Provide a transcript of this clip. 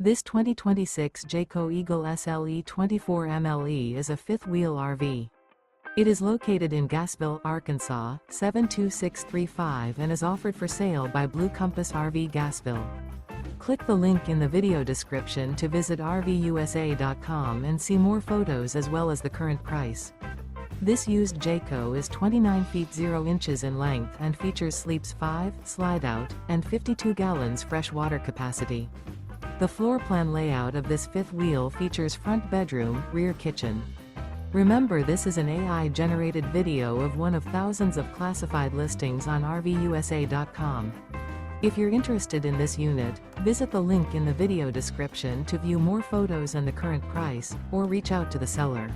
This 2026 Jayco Eagle SLE 24 MLE is a fifth-wheel RV. It is located in Gassville, Arkansas, 72635 and is offered for sale by Blue Compass RV Gassville. Click the link in the video description to visit RVUSA.com and see more photos as well as the current price. This used Jayco is 29 feet 0 inches in length and features sleeps 5, slide-out, and 52 gallons fresh water capacity. The floor plan layout of this fifth wheel features front bedroom, rear kitchen. Remember, this is an AI-generated video of one of thousands of classified listings on RVUSA.com. If you're interested in this unit, visit the link in the video description to view more photos and the current price, or reach out to the seller.